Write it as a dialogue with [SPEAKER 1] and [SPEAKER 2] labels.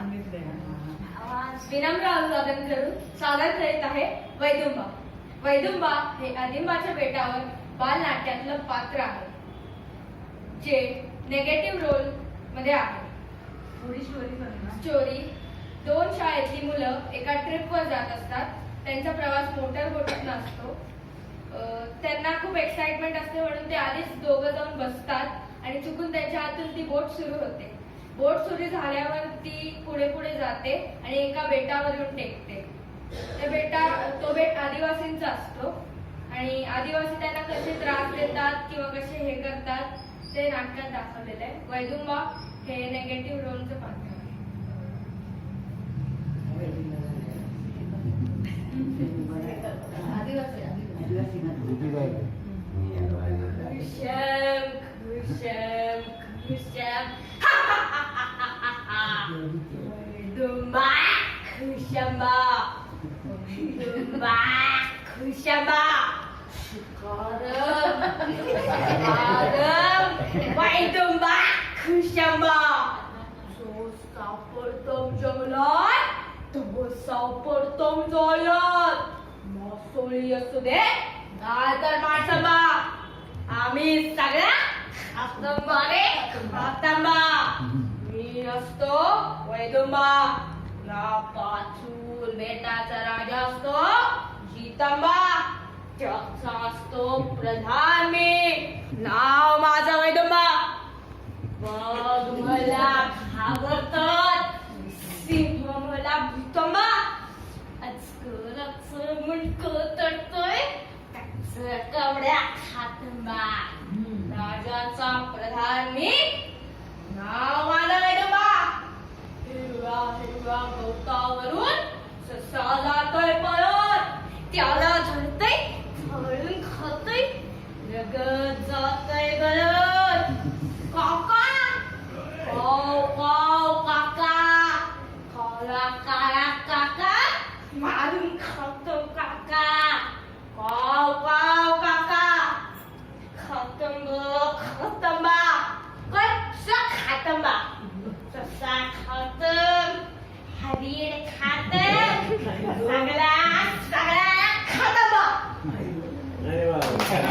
[SPEAKER 1] सांगितले.
[SPEAKER 2] विनम्र अभिवादन करून स्वागत करीत आहे वैदुंबा. वैदुंबा हे आदिंबाच्या बेटावर बालनाट्यातलं पात्र आहे जे नेगेटिव्ह रोल मध्ये आहे.
[SPEAKER 1] थोडी
[SPEAKER 2] स्टोरी, दोन शाळेतली मुलं एका ट्रिपवर जात असतात. त्यांचा प्रवास मोटर बोटीतून असतो. त्यांना खूप एक्साइटमेंट असते म्हणून ते आधीच दोघं जाऊन बसतात आणि चुकून त्यांच्या हातून ती बोट सुरू होते. बोट सुरू झाल्यावर ती पुढे पुढे जाते आणि एका बेटावर येऊन टेकते. तो बेट आदिवासींचा असतो आणि आदिवासी त्यांना कसे त्रास देतात किंवा कसे हे करतात ते नाटकात दाखवलेलं आहे. वैदुंबा हे नेगेटिव्ह रोलचं पात्र आहे. Dumba, Kushamba, Dumba, Kushamba, Why Dumba, Kushamba? So saportom janglat, to saportom jolat. Masoli असू दे, नाहीतर माणसंबा. आम्ही सगळ्या असतंबारे असतंबा. मी असतो वैदुंबा. या पाचूल बेटाचा राजा असतो जितंबा. त्याचा असतो प्रधान मी. नाव माझं वैदुंबा. वाघ मला घाबरतात, सिंह मला भीतंबा. अजगराचं मुंडकं तडतोय, त्याचं कवड्या खातंबा. राजाचा प्रधान मी. नाव माझं वैदुंबा. हिरव्या हिरव्या गवतावरून ससा जातोय पळत. त्याला झडतय, झळून खातय, लगत जातय गळत. काका, काव काव काका, काळा काळा काका, मारून खातो काका. काव काव काका, खातंब खातंबा. कच्चा खातंबा. ससा खातम, हरीण खातम, सगळा